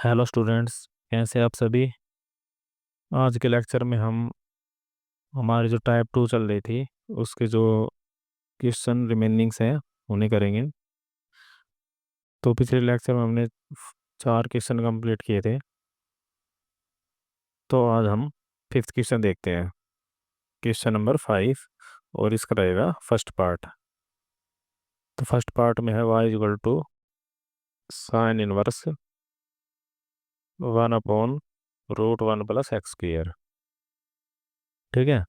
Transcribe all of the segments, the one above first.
Hello students, कैसे आप सभी। आज के लेक्चर में हम हमारी जो टाइप 2 चल रही थी उसके जो क्वेश्चन रिमेनिंग्स हैं उन्हें करेंगे। तो पिछले लेक्चर में हमने 4 क्वेश्चन कंप्लीट किए थे। तो आज हम फिफ्थ क्वेश्चन देखते हैं, क्वेश्चन नंबर 5। और इसका रहेगा फर्स्ट पार्ट। तो फर्स्ट पार्ट में है y equal to sine inverse 1/√1 plus X square. ठीक है,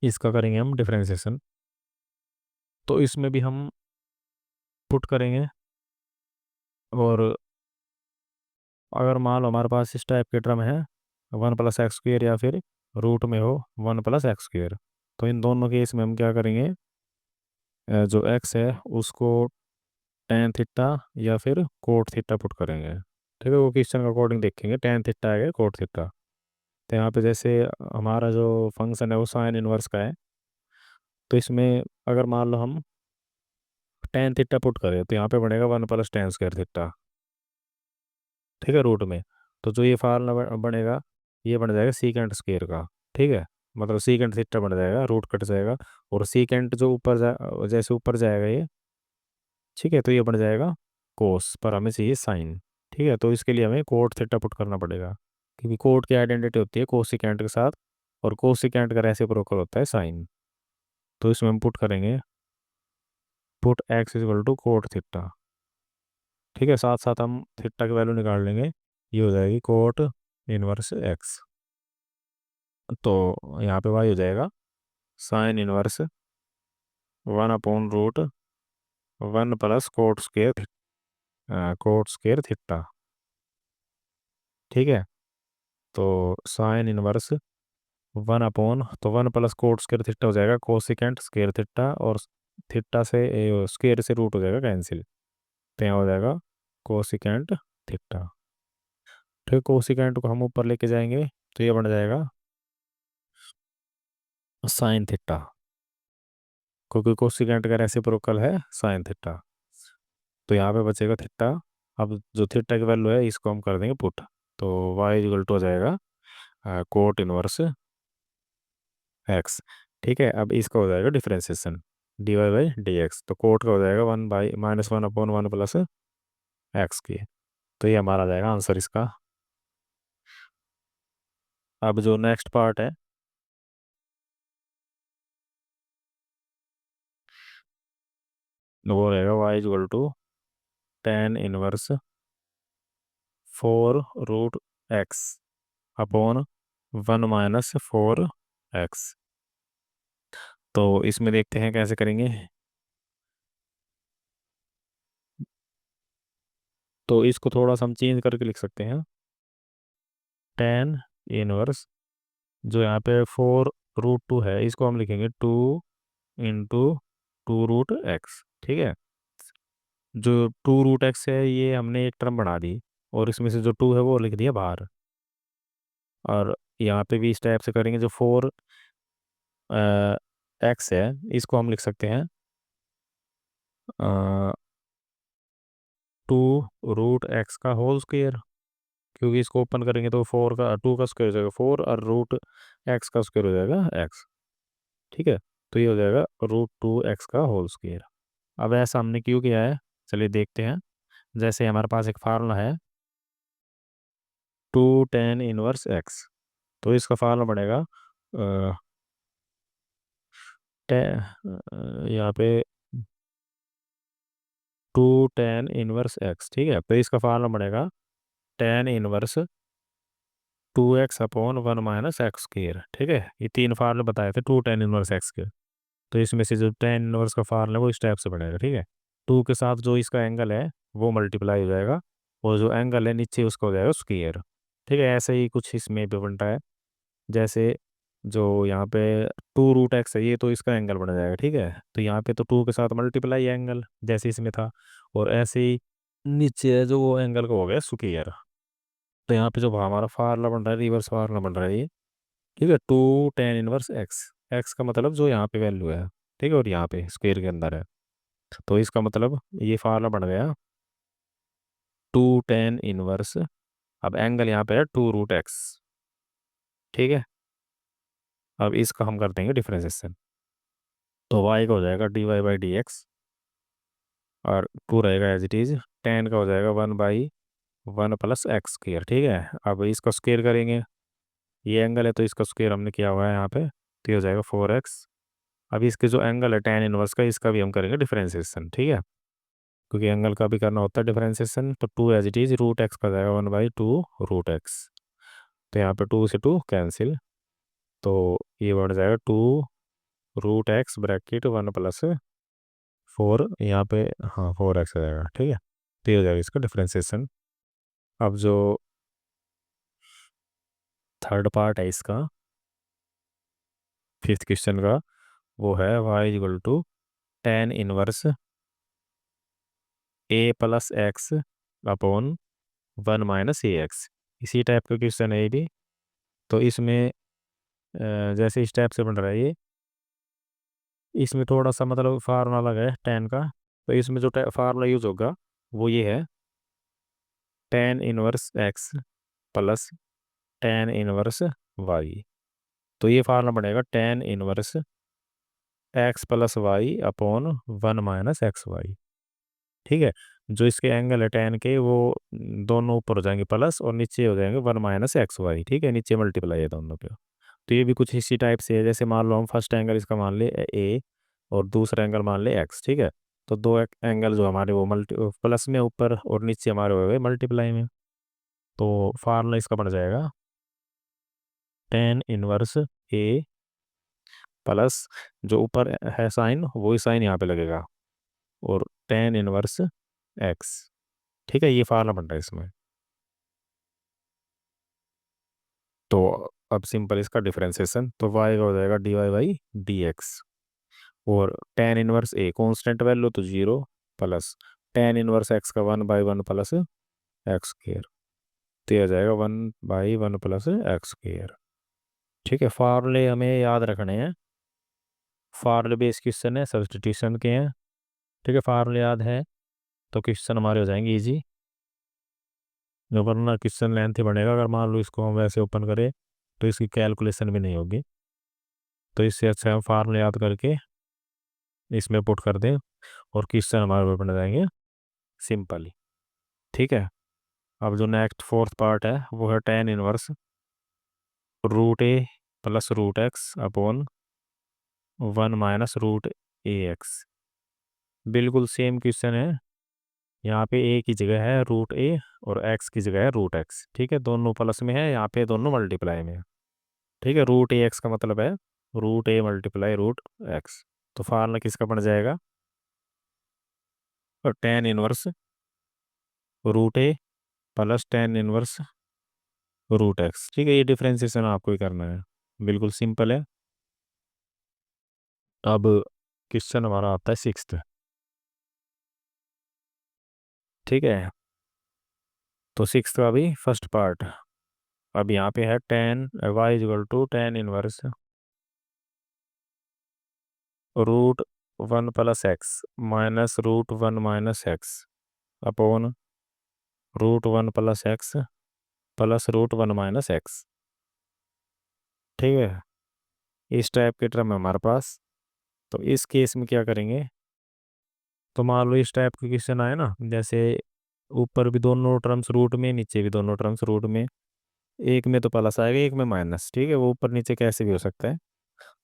इसका करेंगे हम डिफरेंशिएशन। तो इसमें भी हम पुट करेंगे। और अगर मान लो हमारे पास इस टाइप के टर्म है 1 + x² या फिर रूट में हो 1 + x², तो इन दोनों केस में हम क्या करेंगे, जो x है उसको tan थीटा या फिर कोट थीटा पुट करेंगे। ठीक है, वो क्वेश्चन के अकॉर्डिंग देखेंगे tan थीटा है कोट थीटा। तो यहाँ पे जैसे हमारा जो फंक्शन है वो साइन इनवर्स का है, तो इसमें अगर मान लो हम tan थीटा पुट करें तो यहाँ पे बनेगा 1 + tan² थीटा। ठीक है, रूट में। तो जो ये फार्मूला बनेगा, ये बन जाएगा सीकेंट स्क्वायर का। ठीक है, मतलब सीकेंट थीटा बन जाएगा, रूट कट जाएगा। और सीकेंट जो ऊपर जैसे ऊपर जाएगा ये, ठीक है, तो ये बन जाएगा कोस, पर हमें चाहिए साइन। ठीक है, तो इसके लिए हमें कोट थीटा पुट करना पड़ेगा, क्योंकि कोट की आइडेंटिटी होती है कोसिकेंट के साथ, और कोसिकेंट का रेसिप्रोकल होता है साइन। तो इसमें हम पुट करेंगे, put X equal to cot theta. ठीक है, साथ साथ हम थीटा की वैल्यू निकाल लेंगे, ये हो जाएगी कोट इनवर्स एक्स। तो यहाँ पे वाई हो जाएगा sign inverse 1/√1 plus coat square theta. ठीक है, तो साइन इनवर्स 1 तो 1 + कोट स्क्वायर थीटा हो जाएगा कोसिकेंट स्क्वायर थीटा, और थीटा से स्क्वायर से रूट हो जाएगा कैंसिल, तो यहाँ हो जाएगा कोसिकेंट थीटा। ठीक है, कोसिकेंट को हम ऊपर लेके जाएंगे तो ये बन जाएगा साइन थीटा, क्योंकि कोसिकेंट का रेसिप्रोकल है साइन थीटा। तो यहाँ पे बचेगा थीटा। अब जो थीटा की वैल्यू है इसको हम कर देंगे पुट। तो y इक्वल टू हो जाएगा कोट इनवर्स एक्स। ठीक है, अब इसका हो जाएगा डिफरेंशिएशन dy/dx। तो कोट का हो जाएगा 1/-1/1 प्लस एक्स की। तो ये हमारा आ जाएगा आंसर इसका। अब जो नेक्स्ट पार्ट है वो रहेगा y equal to tan inverse 4√x upon 1 - 4x। तो इसमें देखते हैं कैसे करेंगे। तो इसको थोड़ा सा हम चेंज करके लिख सकते हैं। tan इनवर्स, जो यहाँ पे 4√2 है इसको हम लिखेंगे 2 × 2√x। ठीक है, जो 2√x है ये हमने एक टर्म बना दी, और इसमें से जो 2 है वो लिख दिया बाहर। और यहाँ पे भी इस टाइप से करेंगे, जो 4x है इसको हम लिख सकते हैं 2√x का होल स्क्वायर, क्योंकि इसको ओपन करेंगे तो 2 का स्क्वायर हो जाएगा 4, और √x का स्क्वायर हो जाएगा x। ठीक है, तो ये हो जाएगा √2x का होल स्क्वायर। अब ऐसा हमने क्यों किया है, चलिए देखते हैं। जैसे हमारे पास एक फार्मूला है 2 tan 1x, तो इसका फार्मूला बनेगा यहाँ पे 2 tan 1x। ठीक है, तो इसका फार्मूला बनेगा tan 1 2x/1 - x²। ठीक है, ये 3 फार्मूले बताए थे 2 tan 1x के। तो इसमें से जो tan 1 का फार्मूला है वो इस टाइप से बनेगा। ठीक है, 2 के साथ जो इसका एंगल है वो मल्टीप्लाई हो जाएगा, और जो एंगल है नीचे उसका हो जाएगा स्क्वायर। ठीक है, ऐसे ही कुछ इसमें भी बनता है। जैसे जो यहाँ पे 2√x है, ये तो इसका एंगल बन जाएगा। ठीक है, तो यहाँ पे तो 2 के साथ मल्टीप्लाई एंगल जैसे इसमें था, और ऐसे ही नीचे है जो वो एंगल का हो गया स्क्वायर। तो यहाँ पे जो हमारा फार्मूला बन रहा है, रिवर्स फार्मूला बन रहा है ये। ठीक है, 2 tan 1x, एक्स का मतलब जो यहाँ पे वैल्यू है। ठीक है, और यहाँ पे स्क्वायर के अंदर है, तो इसका मतलब ये फार्मूला बन गया 2 tan 1 अब एंगल यहाँ पे है 2√x। ठीक है, अब इसका हम कर देंगे डिफरेंशिएशन। तो y का हो जाएगा dy/dx, और 2 रहेगा एज इट इज। tan का हो जाएगा 1/1 + x²। ठीक है, अब इसका स्क्वेयर करेंगे। ये एंगल है तो इसका स्क्वेयर हमने किया हुआ है यहाँ पे, तो ये हो जाएगा 4x। अब इसके जो एंगल है tan इनवर्स का, इसका भी हम करेंगे डिफरेंशिएशन। ठीक है, क्योंकि एंगल का भी करना होता है डिफरेंशिएशन। तो 2 एज इट इज, √x का जाएगा 1/2 √x। तो यहाँ पे 2 से 2 कैंसिल, तो ये बढ़ जाएगा 2 √x ब्रैकेट 1 + 4 यहाँ पे। हाँ, 4x आ जाएगा। ठीक है, तो ये हो जाएगा इसका डिफरेंशिएशन। अब जो थर्ड पार्ट है इसका, फिफ्थ क्वेश्चन का, वो है y = tan 1 a + x/(1 - ax)। इसी टाइप का क्वेश्चन है ये भी। तो इसमें जैसे इस टाइप से बन रहा है ये, इसमें थोड़ा सा मतलब फार्मूला लगा है tan का। तो इसमें जो फार्मूला यूज होगा वो ये है, tan 1x + tan 1y। तो ये फार्मूला बनेगा tan 1x + y/(1 - xy)। ठीक है, जो इसके एंगल है tan के, वो दोनों ऊपर हो जाएंगे प्लस, और नीचे हो जाएंगे 1 - xy। ठीक है, नीचे मल्टीप्लाई है दोनों पे। तो ये भी कुछ इसी टाइप से है। जैसे मान लो हम फर्स्ट एंगल इसका मान ले ए, और दूसरा एंगल मान ले एक्स। ठीक है, तो दो एंगल जो हमारे वो मल्टी प्लस में ऊपर, और नीचे हमारे हो गए मल्टीप्लाई में। तो फार्मूला इसका बन जाएगा tan 1 a प्लस, जो ऊपर है साइन वही साइन यहाँ पे लगेगा, और tan 1 x। ठीक है, ये फार्मूला बन रहा है इसमें। तो अब सिंपल इसका डिफरेंशिएशन, तो y का हो जाएगा dy/dx, और tan 1 a कॉन्स्टेंट वैल्यू तो 0, प्लस tan 1 x का 1/1 + x²। तो ये आ जाएगा 1/1 + x²। ठीक है, फार्मूले हमें याद रखने हैं। फार्मूले बेस क्वेश्चन है, सब्स्टिट्यूशन के हैं। ठीक है, फार्मूले याद है तो क्वेश्चन हमारे हो जाएंगे इजी। वरना क्वेश्चन लेंथ ही बढ़ेगा, अगर मान लो इसको हम वैसे ओपन करें तो इसकी कैलकुलेशन भी नहीं होगी। तो इससे अच्छा हम फार्मूले याद करके इसमें पुट कर दें, और क्वेश्चन हमारे बन जाएंगे सिंपली। ठीक है, अब जो नेक्स्ट फोर्थ पार्ट है वो है tan 1 √a + √x/(1 - √ax)। बिल्कुल सेम क्वेश्चन है। यहाँ पे a की जगह है √a, और x की जगह है √x। ठीक है, दोनों प्लस में है, यहाँ पे दोनों मल्टीप्लाई में है। ठीक है, √ax का मतलब है √a × √x। तो फार्मूला किसका बन जाएगा, और tan 1 √a + tan 1 √x। ठीक है, ये डिफ्रेंसिएशन आपको ही करना है, बिल्कुल सिंपल है। अब क्वेश्चन हमारा आता है सिक्स्थ। ठीक है, तो सिक्स्थ का भी फर्स्ट पार्ट। अब यहाँ पे है tan y = tan 1 √1 + x -√1 - x/(1 + x + √1 - x)। ठीक है, इस टाइप के टर्म है हमारे पास। तो इस केस में क्या करेंगे, तो मान लो इस टाइप के क्वेश्चन आए ना, जैसे ऊपर भी दोनों टर्म्स रूट में, नीचे भी दोनों टर्म्स रूट में, एक में तो प्लस आएगा, एक में माइनस। ठीक है, वो ऊपर नीचे कैसे भी हो सकता है।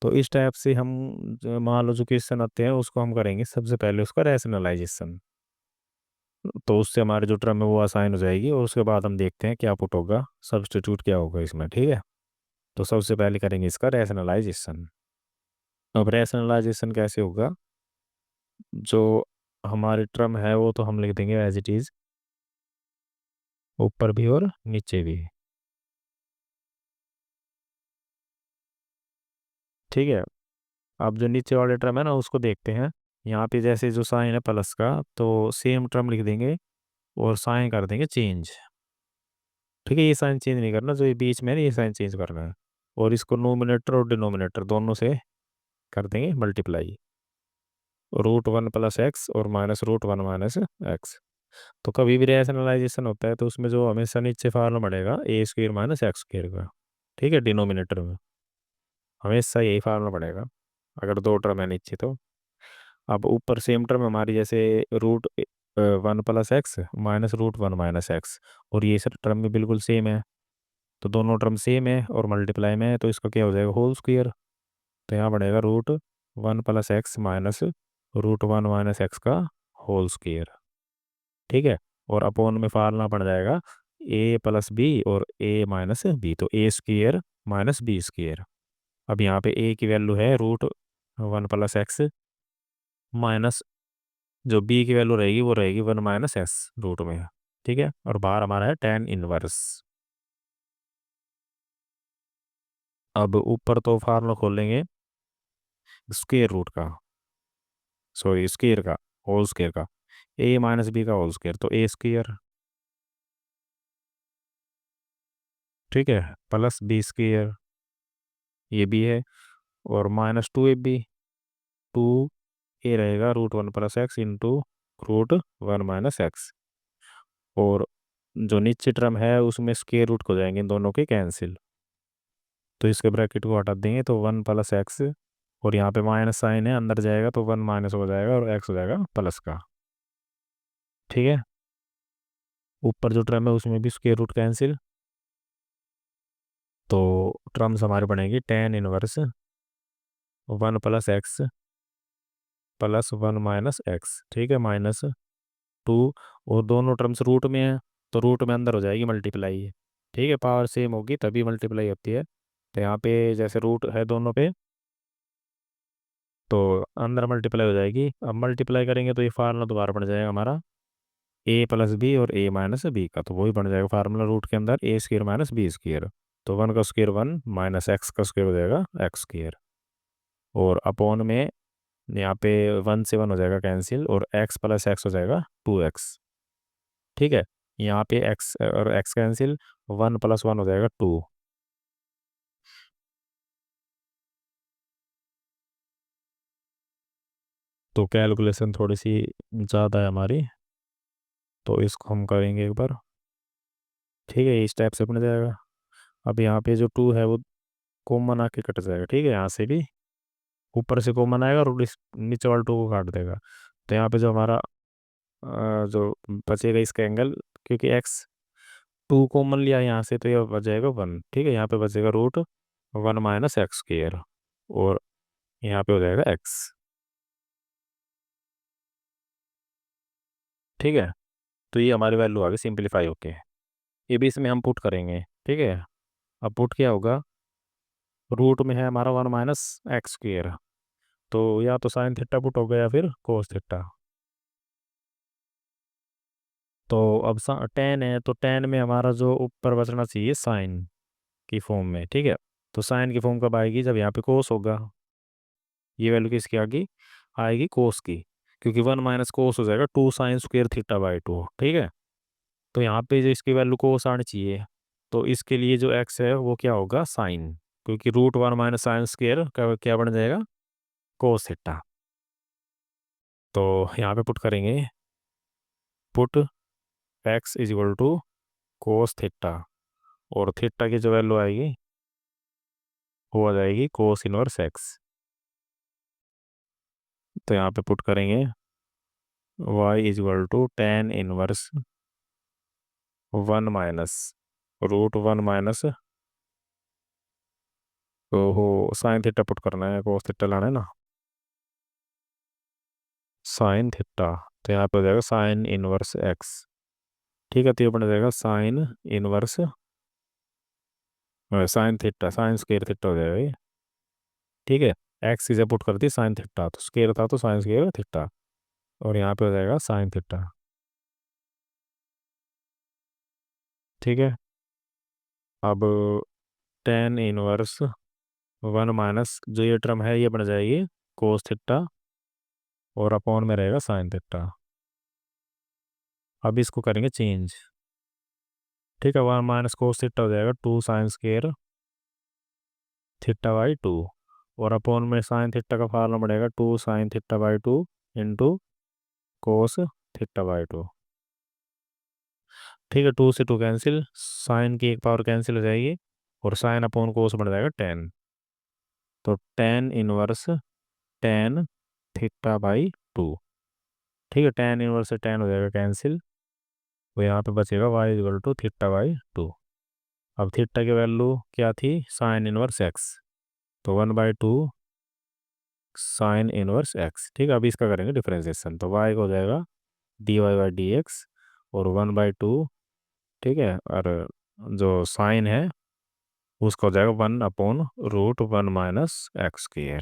तो इस टाइप से हम मान लो जो क्वेश्चन आते हैं उसको हम करेंगे सबसे पहले उसका रैशनलाइजेशन। तो उससे हमारे जो टर्म है वो आसान हो जाएगी, और उसके बाद हम देखते हैं क्या पुट होगा, सब्स्टिट्यूट क्या होगा इसमें। ठीक है, तो सबसे पहले करेंगे इसका रैशनलाइजेशन। अब रैशनलाइजेशन कैसे होगा, जो हमारे टर्म है वो तो हम लिख देंगे एज इट इज, ऊपर भी और नीचे भी। ठीक है, अब जो नीचे वाले टर्म है ना उसको देखते हैं। यहाँ पे जैसे जो साइन है प्लस का, तो सेम टर्म लिख देंगे और साइन कर देंगे चेंज। ठीक है, ये साइन चेंज नहीं करना, जो ये बीच में है ना ये साइन चेंज करना है। और इसको नोमिनेटर और डिनोमिनेटर दोनों से कर देंगे मल्टीप्लाई, √1 + x और -√1 - x। तो कभी भी रैशनलाइजेशन होता है तो उसमें जो हमेशा नीचे फार्मूला बढ़ेगा ए स्क्र माइनस एक्स स्क्र का। ठीक है, डिनोमिनेटर में हमेशा यही फार्मूला बढ़ेगा अगर दो टर्म है नीचे तो। अब ऊपर सेम टर्म हमारी जैसे root 1 + x minus root 1 - x, और ये सर टर्म भी बिल्कुल सेम है। तो दोनों टर्म सेम है और मल्टीप्लाई में है तो इसका क्या हो जाएगा, होल स्क्वायर। तो यहाँ बढ़ेगा root 1 + x minus root 1 - x का होल स्क्वायर। ठीक है, और अपॉन में फार्मूला पड़ जाएगा a + b और a - b, तो a² - b²। अब यहाँ पे a की वैल्यू है रूट 1 + x माइनस जो b की वैल्यू रहेगी वो रहेगी 1 - s रूट में। ठीक है, और बाहर हमारा है tan इनवर्स। अब ऊपर तो फार्मूला खोल लेंगे स्क्वायर रूट का, सॉरी स्क्वायर का, होल स्क्वायर का, a - b का होल स्क्वायर तो a²। ठीक है, प्लस b², ये भी है, और -2ab, 2a रहेगा root 1 + x into root 1 - x। और जो नीचे टर्म है उसमें स्क्वायर रूट हो जाएंगे इन दोनों के कैंसिल, तो इसके ब्रैकेट को हटा देंगे तो 1 + x, और यहाँ पे माइनस साइन है अंदर जाएगा तो 1 माइनस हो जाएगा और x हो जाएगा प्लस का। ठीक है, ऊपर जो टर्म है उसमें भी स्क्वायर रूट कैंसिल, तो टर्म्स हमारे बनेगी tan इनवर्स 1 + x +1 - x। ठीक है, -2, और दोनों टर्म्स रूट में है तो रूट में अंदर हो जाएगी मल्टीप्लाई। ठीक है, पावर सेम होगी तभी मल्टीप्लाई होती है। तो यहाँ पे जैसे रूट है दोनों पे तो अंदर मल्टीप्लाई हो जाएगी। अब मल्टीप्लाई करेंगे तो ये फार्मूला दोबारा बन जाएगा हमारा a + b और a - b का, तो वही बन जाएगा फार्मूला रूट के अंदर a² - b²। तो 1 का स्क्वायर 1 माइनस एक्स का स्क्वायर हो जाएगा x², और अपॉन में यहाँ पे 1 से 1 हो जाएगा कैंसिल, और x + x हो जाएगा 2x। ठीक है, यहाँ पे x और x कैंसिल, 1 + 1 हो जाएगा 2। तो कैलकुलेशन थोड़ी सी ज़्यादा है हमारी, तो इसको हम करेंगे एक बार। ठीक है, इस टाइप से बन जाएगा। अब यहाँ पे जो 2 है वो कॉमन आके कट जाएगा। ठीक है, यहाँ से भी ऊपर से कॉमन आएगा और नीचे वाले 2 को काट देगा। तो यहाँ पे जो हमारा जो बचेगा इसका एंगल, क्योंकि x 2 कॉमन लिया यहाँ से तो ये बच जाएगा 1। ठीक है, यहाँ पे बचेगा रूट 1 - x², और यहाँ पे हो जाएगा x। ठीक है, तो ये हमारी वैल्यू आ गई सिंपलीफाई होके। ये भी इसमें हम पुट करेंगे। ठीक है, अब पुट क्या होगा, रूट में है हमारा 1 - x², तो या तो साइन थीटा पुट होगा या फिर कोस थीटा। तो अब टेन है तो टेन में हमारा जो ऊपर बचना चाहिए साइन की फॉर्म में। ठीक है, तो साइन की फॉर्म कब आएगी, जब यहाँ पे कोस होगा। ये वैल्यू किसकी आएगी, आएगी कोस की, क्योंकि 1 - कोस हो जाएगा 2 sin² θ/2। ठीक है, तो यहाँ पे जो इसकी वैल्यू कोस आनी चाहिए, तो इसके लिए जो एक्स है वो क्या होगा, साइन, क्योंकि रूट 1 - sin² का क्या बन जाएगा, कोस थीटा। तो यहाँ पे पुट करेंगे, पुट x = कोस थीटा, और थीटा की जो वैल्यू आएगी वो आ जाएगी कोस इनवर्स एक्स। तो यहाँ पे पुट करेंगे y = tan 1 1 माइनस रूट 1 हो साइन थीटा पुट करना है, कोस थीटा लाना है ना, साइन थीटा। तो यहाँ पे हो जाएगा साइन इनवर्स एक्स। ठीक है, तो ये बन जाएगा sine theta, sine square theta हो जाएगा ये। ठीक है, एक्स की जगह पुट कर दी साइन थीटा, तो स्क्वायर था तो साइन स्क्वायर थीटा, और यहाँ पे हो जाएगा साइन थीटा। ठीक है, अब tan 1 माइनस जो ये टर्म है ये बन जाएगी कोस थीटा, और अपॉन में रहेगा साइन थीटा। अब इसको करेंगे चेंज। ठीक है, 1 - कोस थीटा हो जाएगा 2 sin² θ/2, और अपॉन में साइन थीटा का फार्मूला बढ़ेगा 2 sin θ/2 इंटू कोस θ/2। ठीक है, 2 से 2 कैंसिल, साइन की एक पावर कैंसिल हो जाएगी और साइन अपॉन कोस बन जाएगा 10। तो tan inverse tan theta by 2। ठीक है, टेन इनवर्स से 10 हो जाएगा कैंसिल, तो यहाँ पे बचेगा Y equal to theta by 2। अब थीटा की वैल्यू क्या थी, साइन इनवर्स एक्स, तो 1/2 साइन इनवर्स एक्स। ठीक है, अभी इसका करेंगे डिफरेंशिएशन, तो वाई का हो जाएगा D Y by D X और 1/2। ठीक है, और जो साइन है उसका हो जाएगा 1/√1 - x²।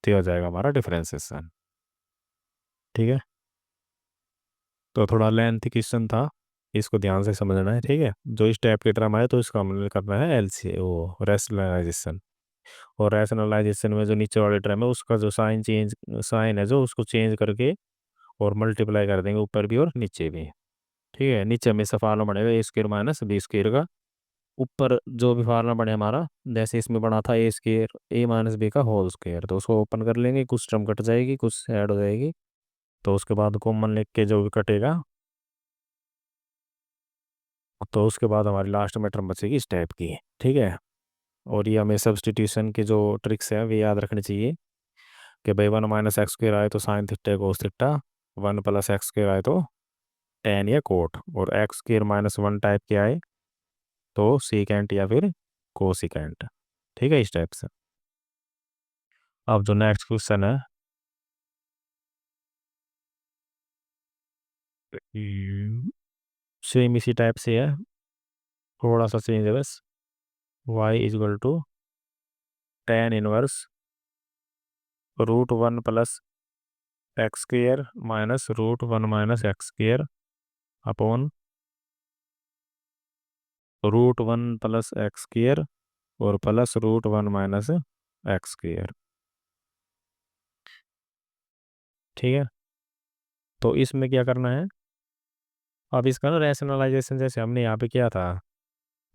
तो ये हो जाएगा हमारा डिफरेंशिएशन। ठीक है, तो थोड़ा लेंथी क्वेश्चन था, इसको ध्यान से समझना है। ठीक है, जो इस टाइप की टर्म आए तो इसका हमने करना है एलसी वो रैशनलाइजेशन। और रैशनलाइजेशन में जो नीचे वाले टर्म है उसका जो साइन है जो उसको चेंज करके और मल्टीप्लाई कर देंगे ऊपर भी और नीचे भी। ठीक है, नीचे हमेशा फार्मूला बनेगा a² - b² का। ऊपर जो भी फार्मूला बने हमारा, जैसे इसमें बना था a² a - b का होल स्क्वायर, तो उसको ओपन कर लेंगे, कुछ टर्म कट जाएगी कुछ ऐड हो जाएगी, तो उसके बाद कॉमन लिख के जो भी कटेगा, तो उसके बाद हमारी लास्ट में टर्म बचेगी इस टाइप की। ठीक है, और ये हमें सब्सटीट्यूशन की जो ट्रिक्स है वे याद रखनी चाहिए कि भाई 1 - x² आए तो sine theta cos theta, 1 + x² आए तो टेन या कोट, और x² - 1 टाइप के आए तो सीकेंट या फिर कोसिकेंट। ठीक है, इस टाइप से। अब जो नेक्स्ट क्वेश्चन है, सेम इसी टाइप से है, थोड़ा सा चेंज है बस। y = tan 1 √1 + x² - √1 - x² upon √1 + x² और प्लस √1 - x²। ठीक है, तो इसमें क्या करना है, अब इसका ना रैशनलाइजेशन जैसे हमने यहाँ पे किया था,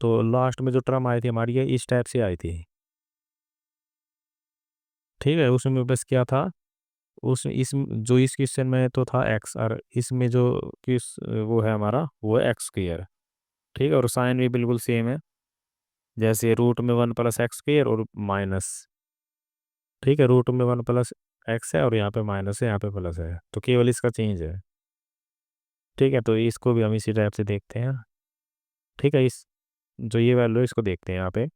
तो लास्ट में जो टर्म आई थी हमारी ये इस टाइप से आई थी। ठीक है, उसमें बस क्या था, उस इस जो इस क्वेश्चन में तो था एक्स, और इसमें जो किस वो है हमारा वो है x²। ठीक है, और साइन भी बिल्कुल सेम है, जैसे रूट में 1 + x² और माइनस। ठीक है, रूट में 1 + x है और यहाँ पे माइनस है, यहाँ पे प्लस है, तो केवल इसका चेंज है। ठीक है, तो इसको भी हम इसी टाइप से देखते हैं। ठीक है, इस जो ये वैल्यू है इसको देखते हैं यहाँ पे,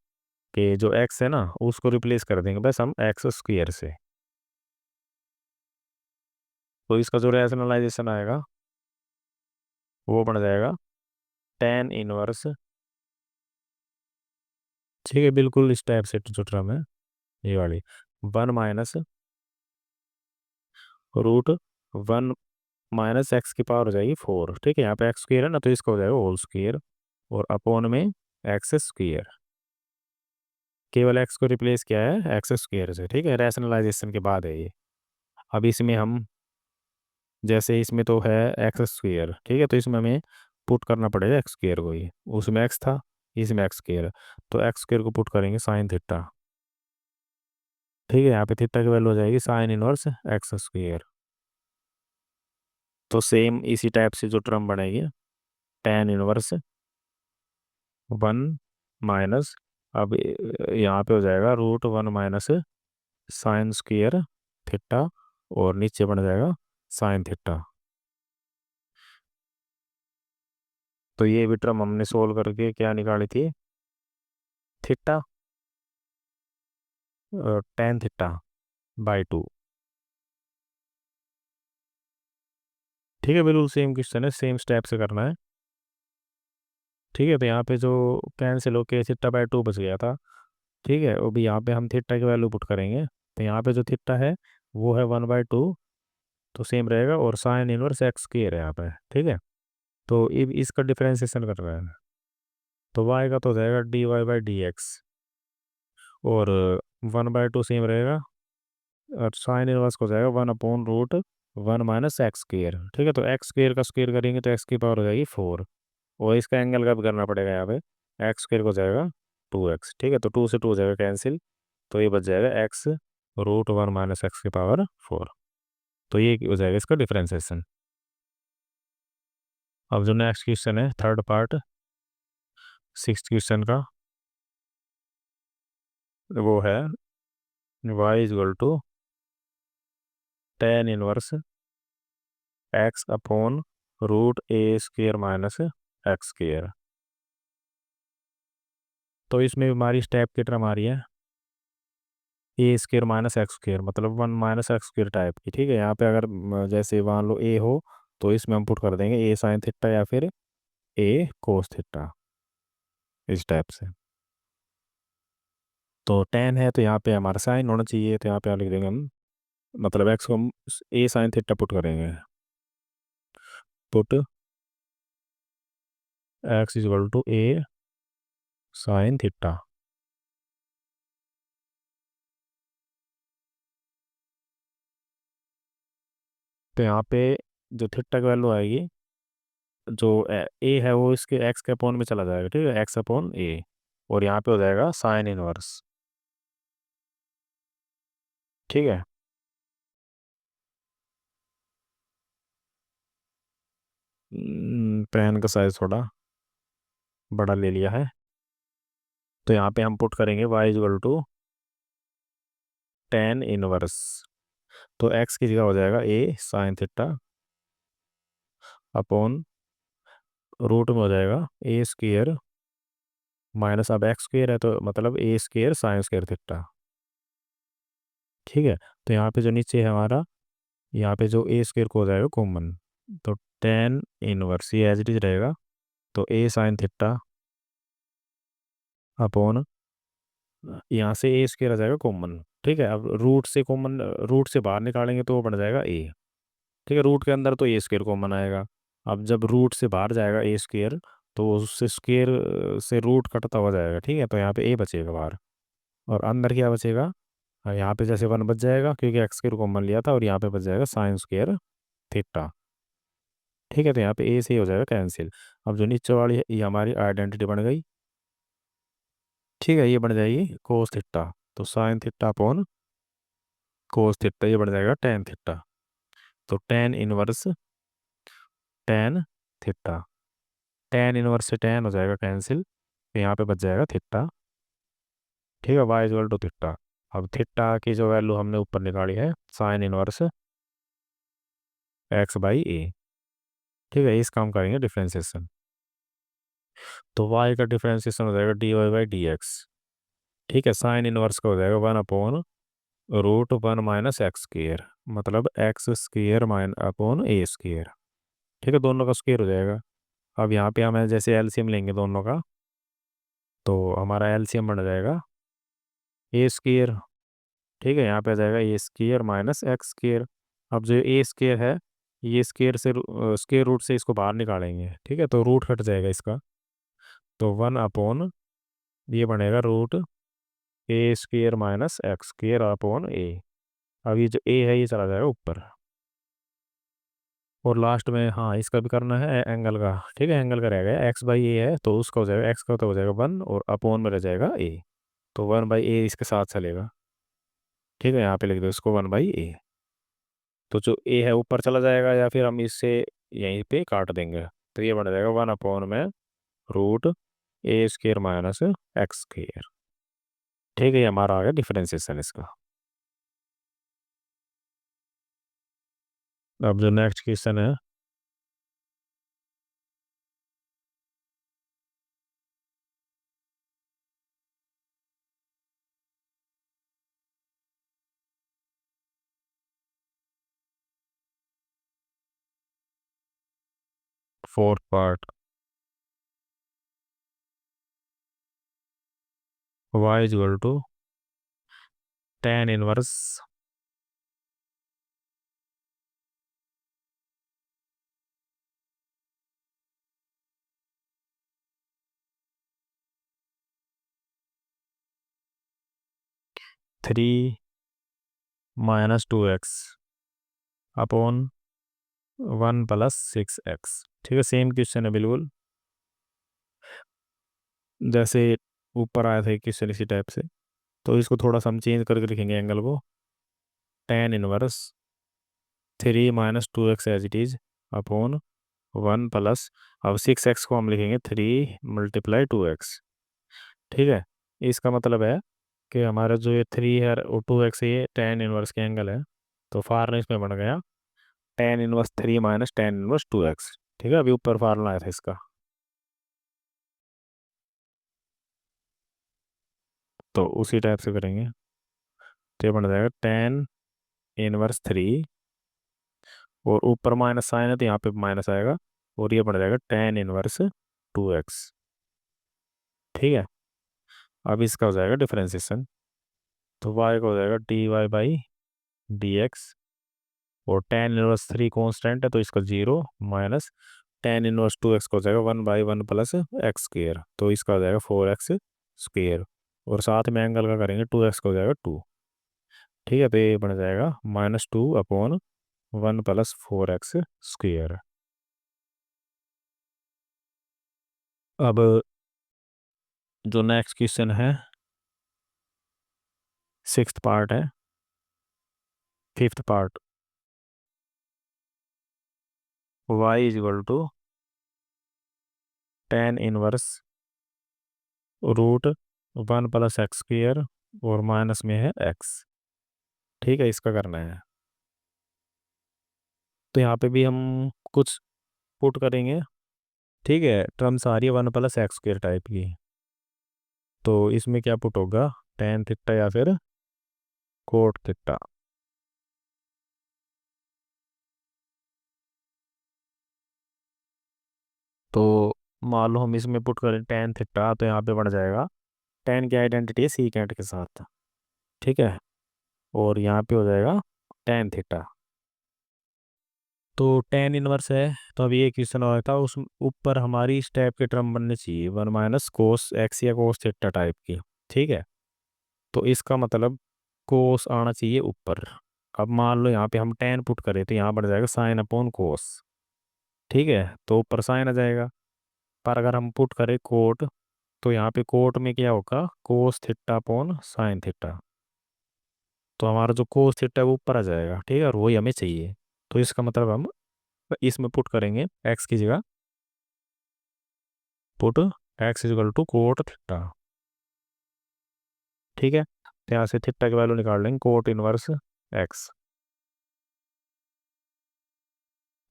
कि जो x है ना उसको रिप्लेस कर देंगे बस हम x² से, तो इसका जो रैशनलाइजेशन आएगा वो बन जाएगा tan इनवर्स। ठीक है, बिल्कुल इस टाइप से जो टर्म है ये वाली, 1 - √1 - x की पावर हो जाएगी 4। ठीक है, यहाँ पे x² है ना तो इसका हो जाएगा होल स्क्वायर और अपॉन में x²। केवल x को रिप्लेस किया है x² से। ठीक है, रैशनलाइजेशन के बाद है ये। अब इसमें हम, जैसे इसमें तो है x², ठीक है, तो इसमें हमें पुट करना पड़ेगा x² को ही, उसमें x था इसमें x², तो x² को पुट करेंगे साइन थीटा। ठीक है, यहाँ पे थीटा की वैल्यू हो जाएगी साइन इनवर्स x²। तो सेम इसी टाइप से जो टर्म बनेगी, tan इनवर्स 1 माइनस, अब यहाँ पे हो जाएगा √1 - साइन² थीटा, और नीचे बन जाएगा साइन थीटा। तो ये भी टर्म हमने सोल्व करके क्या निकाली थी, थीटा tan थीटा/2। ठीक है, बिल्कुल सेम क्वेश्चन है, सेम स्टेप से करना है। ठीक है, तो यहाँ पे जो कैंसिल होके थीटा/2 बच गया था। ठीक है, वो भी यहाँ पे हम थीटा की वैल्यू पुट करेंगे, तो यहाँ पे जो थीटा है वो है 1/2, तो सेम रहेगा, और साइन इनवर्स x² है यहाँ पे। ठीक है, तो इसका डिफरेंशिएशन कर रहे हैं, तो y का तो हो जाएगा dy/dx, और 1/2 सेम रहेगा, और साइन इनवर्स को हो जाएगा 1/√1 - x²। ठीक है, तो x² का स्क्वायर करेंगे तो x की पावर हो जाएगी 4, और इसका एंगल का भी करना पड़ेगा यहाँ पे, x² को हो जाएगा 2x। ठीक है, तो 2 से 2 हो जाएगा कैंसिल, तो ये बच जाएगा x√1 - x⁴। तो ये हो जाएगा इसका डिफरेंशिएशन। अब जो नेक्स्ट क्वेश्चन है, थर्ड पार्ट, सिक्स क्वेश्चन का, वो है y is equal to tan inverse X upon root A square minus X square. तो इसमें हमारी स्टेप की टर्म आ रही है A square minus X square, मतलब one minus X square type की। ठीक है, यहाँ पे अगर जैसे मान लो ए हो, तो इसमें हम पुट कर देंगे ए साइन थीटा या फिर ए कोस थीटा, इस टाइप से। तो टेन है तो यहाँ पे हमारा साइन होना चाहिए, तो यहाँ पे लिख देंगे हम, मतलब एक्स को हम ए साइन थीटा पुट करेंगे। Put X is equal to A sine theta. तो यहाँ पे जो थीटा की वैल्यू आएगी, जो ए है वो इसके एक्स के अपॉन में चला जाएगा। ठीक है, एक्स अपॉन ए, और यहाँ पे हो जाएगा साइन इनवर्स। ठीक है, पेन का साइज थोड़ा बड़ा ले लिया है। तो यहाँ पे हम पुट करेंगे y equal to tan inverse, तो x की जगह हो जाएगा A sine theta upon root में हो जाएगा ए स्क्र माइनस, अब एक्स स्क्र है तो मतलब A square sine square theta. ठीक है, तो यहाँ पे जो नीचे है हमारा, यहाँ पे जो ए स्क्र को हो जाएगा कॉमन, तो टेन इनवर्स ये एज इट इज रहेगा, तो ए साइन थीटा अपॉन, यहाँ से ए स्क्र आ जाएगा कॉमन। ठीक है, अब रूट से कॉमन, रूट से बाहर निकालेंगे तो वो बन जाएगा ए। ठीक है, रूट के अंदर तो ए स्क्र कॉमन आएगा। अब जब रूट से बाहर जाएगा ए स्क्र, तो उससे स्क्र से रूट कटता हुआ जाएगा। ठीक है, तो यहाँ पे ए बचेगा बाहर, और अंदर क्या बचेगा, यहाँ पे जैसे वन बच जाएगा क्योंकि एक्स स्क्र कॉमन लिया था, और यहाँ पे बच जाएगा साइन स्क्र थीटा। ठीक है, तो यहाँ पे ए से ही हो जाएगा कैंसिल। अब जो नीचे वाली है ये हमारी आइडेंटिटी बन गई। ठीक है, ये बन जाएगी कोस थीटा, तो sign theta upon cos theta, ये बन जाएगा टेन थीटा। तो tan inverse tan theta, tan inverse से टेन हो जाएगा कैंसिल, तो यहाँ पे बच जाएगा थीटा। ठीक है, वाई इक्वल टू थीटा। अब थीटा की जो वैल्यू हमने ऊपर निकाली है, साइन इनवर्स एक्स बाई ए। ठीक है, इसका हम करेंगे डिफ्रेंसिएशन। तो वाई का डिफ्रेंसिएशन हो जाएगा D Y by D X. ठीक है, साइन इनवर्स का हो जाएगा one upon root one minus X square, मतलब X square mine upon A square. ठीक है, दोनों का स्क्र हो जाएगा। अब यहाँ पे हमें जैसे एलसीएम लेंगे दोनों का, तो हमारा एलसीएम बन जाएगा ए स्क्र। ठीक है, यहाँ पे आ जाएगा A square minus X square. अब जो ए स्क्र है, ये स्क्र से स्क्र रूट से इसको बाहर निकालेंगे। ठीक है, तो रूट कट जाएगा इसका, तो वन अपॉन ये बनेगा root A square minus X square upon A. अब ये जो ए है ये चला जाएगा ऊपर, और लास्ट में हाँ इसका भी करना है एंगल का। ठीक है, एंगल का रह गया एक्स बाई ए है, तो उसका हो जाएगा एक्स का तो हो जाएगा वन, और अपॉन में रह जाएगा ए, तो वन बाई ए इसके साथ चलेगा। ठीक है, यहाँ पे लिख दो इसको वन बाई ए। तो जो ए है ऊपर चला जाएगा, या फिर हम इससे यहीं पे काट देंगे, तो ये बन जाएगा वन अपॉन में root A square minus X square. ठीक है, ये हमारा आ गया डिफरेंशिएशन इसका। अब जो नेक्स्ट क्वेश्चन है, fourth part, y is equal to tan inverse three minus two X upon one plus six X. ठीक है, सेम क्वेश्चन है बिल्कुल, जैसे ऊपर आया था क्वेश्चन इसी टाइप से। तो इसको थोड़ा सा हम चेंज करके लिखेंगे एंगल को, tan inverse three minus two X as it is upon one plus, अब 6x को हम लिखेंगे 3 × 2x। ठीक है, इसका मतलब है कि हमारा जो ये 3 है और 2x, ये tan इनवर्स के एंगल है। तो फार्मूला इसमें बन गया tan−3 - tan−2x। ठीक है, अभी ऊपर फार्मूला आया था इसका। तो उसी टाइप से करेंगे। तो ये बन जाएगा tan−3, और ऊपर माइनस साइन है तो यहाँ पे माइनस आएगा, और ये बन जाएगा tan−2x। ठीक है, अब इसका हो जाएगा डिफरेंशिएशन। तो y का हो जाएगा dy/dx, और tan−3 कॉन्स्टेंट है तो इसका 0, माइनस tan−2x को हो जाएगा 1/1 + x²। तो इसका हो जाएगा 4x², और साथ में एंगल का करेंगे 2x का हो जाएगा 2। ठीक है, तो ये बन जाएगा -2/1 + 4x²। अब जो नेक्स्ट क्वेश्चन है, सिक्स्थ पार्ट है, fifth part. y = tan−1 √1 + x², और माइनस में है x। ठीक है, इसका करना है। तो यहाँ पे भी हम कुछ पुट करेंगे। ठीक है, टर्म्स आ रही है 1 + x² टाइप की। तो इसमें क्या पुट होगा, tan थीटा या फिर कोट थीटा। तो मान लो हम इसमें पुट करें tan थीटा, तो यहाँ पे बढ़ जाएगा, tan की आइडेंटिटी है सीकेंट के साथ। ठीक है, और यहाँ पे हो जाएगा tan थीटा। तो tan इनवर्स है, तो अभी ये क्वेश्चन हो रहा था, उस ऊपर हमारी इस टाइप के टर्म बनने चाहिए, 1 - cos x या cos थीटा टाइप की। ठीक है, तो इसका मतलब कोस आना चाहिए ऊपर। अब मान लो यहाँ पे हम tan पुट करें तो यहाँ बढ़ जाएगा sin/cos। ठीक है, तो ऊपर साइन आ जाएगा। पर अगर हम पुट करें कोट, तो यहाँ पे कोट में क्या होगा, cos θ/sin θ। तो हमारा जो कोस थीटा है वो ऊपर आ जाएगा। ठीक है, और वही हमें चाहिए। तो इसका मतलब हम इसमें पुट करेंगे x की जगह, पुट x = कोट थीटा। ठीक है, तो यहाँ से थीटा की वैल्यू निकाल लेंगे, कोट इनवर्स x।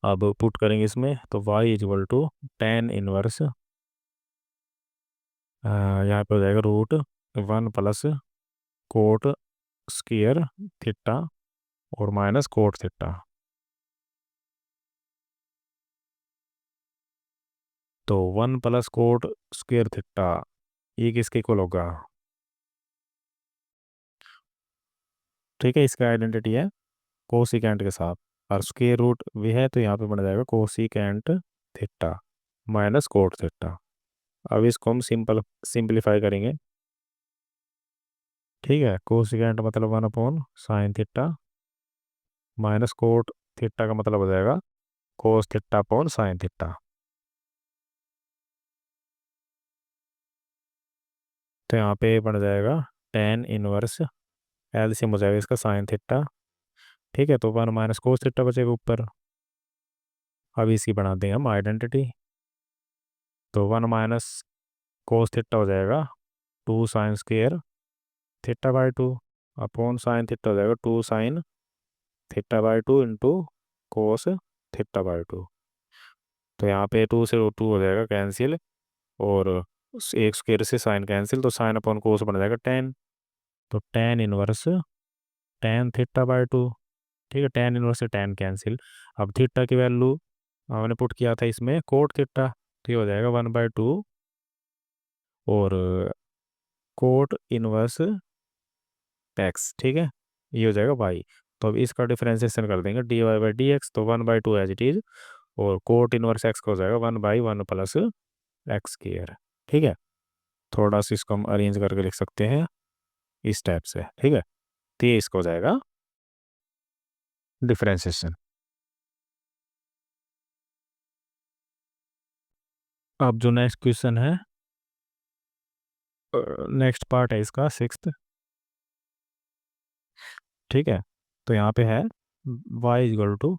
अब पुट करेंगे इसमें, तो y = tan इनवर्स, यहाँ पे हो जाएगा √1 + कोट स्क्वायर थीटा, और माइनस कोट थीटा। तो 1 + कोट स्क्वायर थीटा, ये किसके इक्वल होगा। ठीक है, इसका आइडेंटिटी है कोसिकेंट के साथ, और स्क्वायर रूट भी है, तो यहाँ पे बन जाएगा cosecant theta minus cot theta. अब इसको हम सिंपलीफाई करेंगे। ठीक है, कोसिकेंट मतलब 1/sin θ, माइनस कोट थीटा का मतलब हो जाएगा cos θ/sin θ। तो यहाँ पे बन जाएगा tan इनवर्स, एलसीएम हो जाएगा इसका sin θ। ठीक है, तो 1 - cos θ बचेगा ऊपर। अब इसकी बना देंगे हम आइडेंटिटी। तो 1 - cos θ हो जाएगा 2 sin² θ/2, अपॉन sin θ हो जाएगा 2 sin θ/2 इंटू कोस θ/2। तो यहाँ पे 2 से 2 हो जाएगा कैंसिल, और एक स्क्वायर से साइन कैंसिल, तो साइन अपॉन कोस बन जाएगा tan। तो tan इनवर्स tan θ/2। ठीक है, tan इनवर्स से tan कैंसिल। अब थीटा की वैल्यू हमने पुट किया था इसमें कोट थीटा, तो ये हो जाएगा 1/2, और कोट इनवर्स x। ठीक है, ये हो जाएगा y। तो अब इसका डिफरेंशिएशन कर देंगे dy/dx, तो 1/2 एज इट इज, और कोट इनवर्स x का हो जाएगा 1/1 + x²। ठीक है, थोड़ा सा इसको हम अरेंज करके लिख सकते हैं इस टाइप से। ठीक है, तो ये इसको हो जाएगा डिफरेंशिएशन। अब जो नेक्स्ट क्वेश्चन है, नेक्स्ट पार्ट है इसका सिक्स्थ। ठीक है, तो यहाँ पे है y =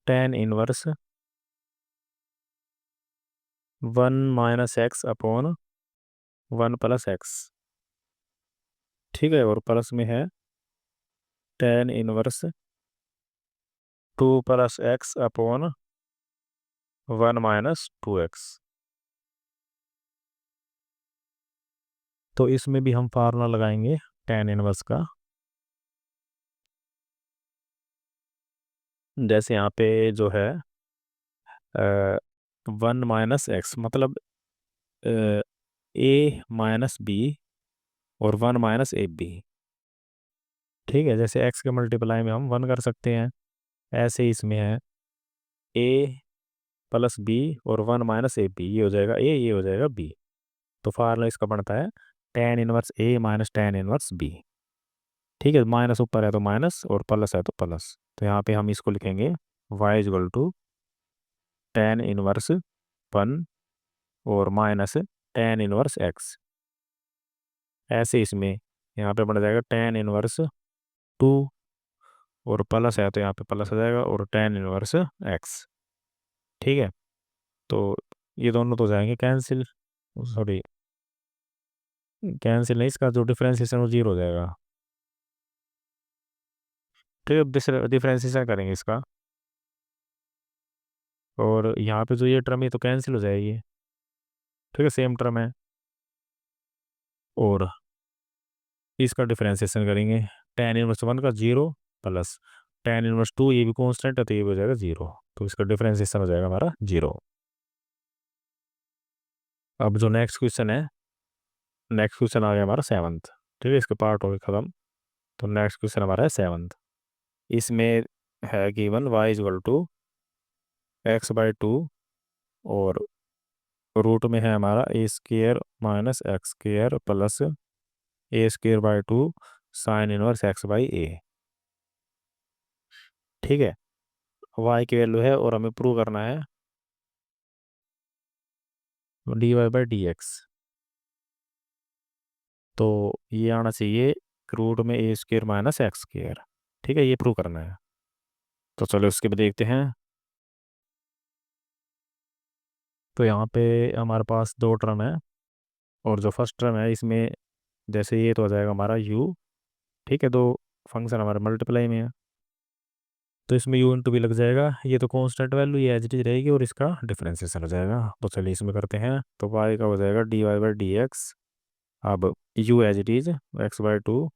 tan inverse 1 - x upon 1 + x। ठीक है, और प्लस में है tan inverse 2 + x upon 1 - 2x। तो इसमें भी हम फार्मूला लगाएंगे टेन इनवर्स का। जैसे यहाँ पे जो है 1 - x मतलब a - b और 1 - ab। ठीक है, जैसे x के मल्टीप्लाई में हम 1 कर सकते हैं, ऐसे ही इसमें है a + b और 1 - ab। ये हो जाएगा a, ये हो जाएगा b। तो फार्मूला इसका बनता है tan inverse a minus tan inverse b। ठीक है, माइनस ऊपर है तो माइनस और प्लस है तो प्लस। तो यहाँ पे हम इसको लिखेंगे y = टेन इनवर्स 1 और माइनस टेन इनवर्स x। ऐसे इसमें यहाँ पे बन जाएगा टेन इनवर्स 2 और प्लस है तो यहाँ पे प्लस आ जाएगा और टेन इनवर्स x। ठीक है, तो ये दोनों तो जाएंगे कैंसिल, सॉरी कैंसिल नहीं, इसका जो डिफरेंशिएशन वो 0 हो जाएगा। ठीक है, डिफरेंशिएशन करेंगे इसका, और यहाँ पे जो ये टर्म है तो कैंसिल हो जाएगी। ठीक है, सेम टर्म है, और इसका डिफरेंशिएशन करेंगे टेन इनवर्स 1 का 0 प्लस टेन इनवर्स 2, ये भी कॉन्स्टेंट है तो ये भी हो जाएगा 0। तो इसका डिफरेंशिएशन हो जाएगा हमारा 0। अब जो नेक्स्ट क्वेश्चन है, नेक्स्ट क्वेश्चन आ गया हमारा 7th। ठीक है, इसके पार्ट हो गए खत्म। तो नेक्स्ट क्वेश्चन हमारा है 7th। इसमें है गिवन y = x/2 और रूट में है हमारा a² - x² plus a²/2 sine inverse x/a। ठीक है, y की वैल्यू है और हमें प्रूव करना है dy/dx। तो ये आना चाहिए रूट में a² - x²। ठीक है, ये प्रूव करना है। तो चलो उसके बाद देखते हैं। तो यहाँ पे हमारे पास दो टर्म है, और जो फर्स्ट टर्म है इसमें जैसे ये तो हो जाएगा हमारा u। ठीक है, दो फंक्शन हमारे मल्टीप्लाई में है तो इसमें u इंटू भी लग जाएगा। ये तो कांस्टेंट वैल्यू, ये एज इट इज रहेगी और इसका डिफरेंशिएशन हो जाएगा। तो चलिए इसमें करते हैं। तो y का हो जाएगा dy/dx। अब u as it is x/2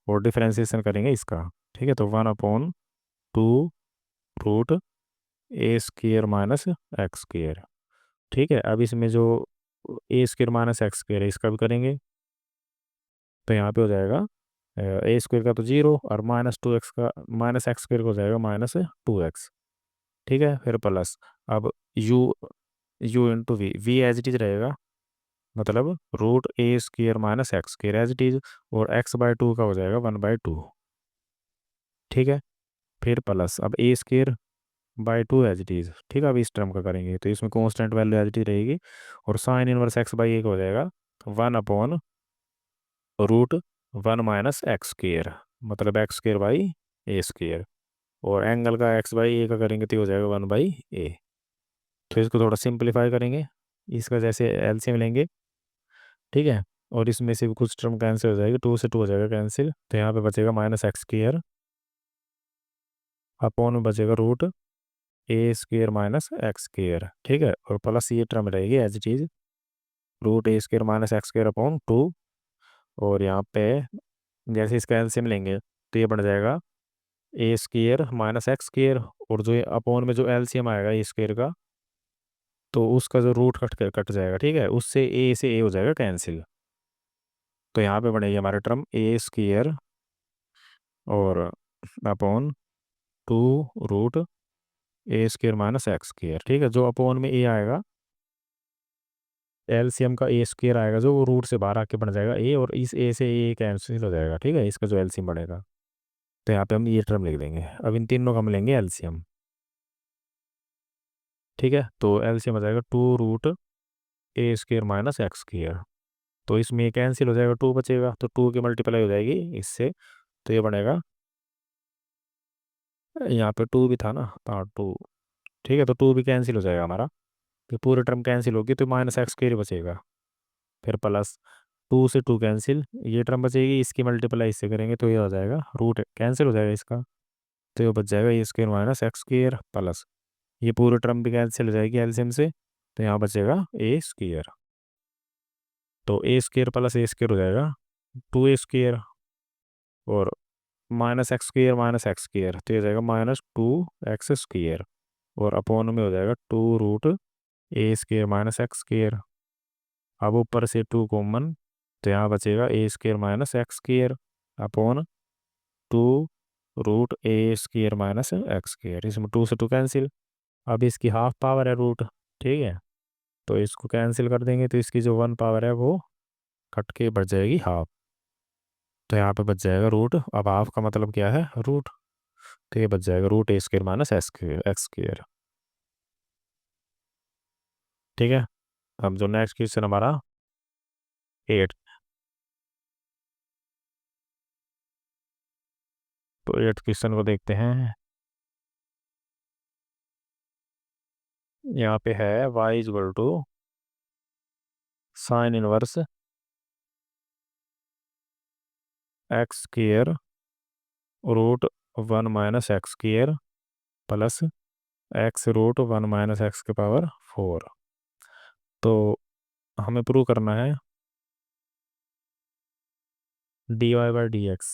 और डिफरेंशिएशन करेंगे इसका। ठीक है, तो 1/2 रूट a² - x²। ठीक है, अब इसमें जो a² - x² है इसका भी करेंगे। तो यहाँ पे हो जाएगा a² का तो 0 और -2x का -x² का हो जाएगा -2x। ठीक है, फिर प्लस अब u into V as it is रहेगा, मतलब root a² - x² as it is, और x/2 का हो जाएगा 1/2। ठीक है, फिर प्लस अब a²/2 एज इट इज। ठीक है, अब इस टर्म का करेंगे तो इसमें constant value as it is रहेगी, और साइन इनवर्स x/a का हो जाएगा 1/√1 - x², मतलब x²/a²। और एंगल का x/a का करेंगे तो ये हो जाएगा 1/a। तो इसको थोड़ा सिंपलीफाई करेंगे, इसका जैसे एलसीएम लेंगे। ठीक है, और इसमें से भी कुछ टर्म कैंसिल हो जाएगी, 2 से 2 हो जाएगा कैंसिल, तो यहाँ पे बचेगा -x², अपॉन में बचेगा रूट a² - x²। ठीक है, और प्लस ये टर्म रहेगी as it is root a² - x² upon 2। और यहाँ पे जैसे इसका एलसीएम लेंगे तो ये बन जाएगा a² - x², और जो ये अपॉन में जो एलसीएम आएगा a² का, तो उसका जो रूट कट जाएगा। ठीक है, उससे a से a हो जाएगा कैंसिल। तो यहाँ पे बनेगी हमारा टर्म a² और अपॉन 2 रूट a² - x²। ठीक है, जो अपॉन में a आएगा, एलसीएम का a² आएगा जो, वो रूट से बाहर आके बन जाएगा a, और इस a से a कैंसिल हो जाएगा। ठीक है, इसका जो एलसीएम बनेगा, तो यहाँ पे हम ये टर्म लिख देंगे। अब इन तीनों का हम लेंगे एलसीएम। ठीक है, तो एलसीएम आ जाएगा 2 रूट a² - x²। तो इसमें ये कैंसिल हो जाएगा, 2 बचेगा, तो 2 की मल्टीप्लाई हो जाएगी इससे, तो ये बनेगा यहाँ पे टू भी था ना, पार्ट टू। ठीक है, तो टू भी कैंसिल हो जाएगा हमारा। फिर पूरी टर्म कैंसिल होगी तो माइनस एक्स स्क्वायर बचेगा। फिर प्लस टू से टू कैंसिल, ये टर्म बचेगी, इसकी मल्टीप्लाई इससे करेंगे तो ये हो जाएगा, रूट कैंसिल हो जाएगा इसका। तो ये बच जाएगा A square minus X square plus, ये पूरी टर्म भी कैंसिल हो जाएगी एलसीएम से, तो यहाँ बचेगा ए स्क्वायर। तो A square plus A square हो जाएगा टू ए स्क्वायर, और माइनस एक्स स्क्वायर तो ये हो जाएगा माइनस टू एक्स स्क्वायर, और अपॉन में हो जाएगा two root A square minus X square. अब ऊपर से टू कॉमन, तो यहाँ बचेगा A square minus X square upon two root A square minus X square, इसमें टू से टू कैंसिल। अब इसकी हाफ पावर है रूट, ठीक है, तो इसको कैंसिल कर देंगे तो इसकी जो वन पावर है वो कट के बच जाएगी हाफ। तो यहाँ पे बच जाएगा रूट, अब हाफ का मतलब क्या है, रूट। तो ये बच जाएगा root A square minus X square. ठीक है, अब जो नेक्स्ट क्वेश्चन हमारा एट, तो एट क्वेश्चन को देखते हैं। यहाँ पे है Y equal to sine inverse X square root one minus X square plus X root one minus X के पावर फोर। तो हमें प्रूव करना है D Y by D X.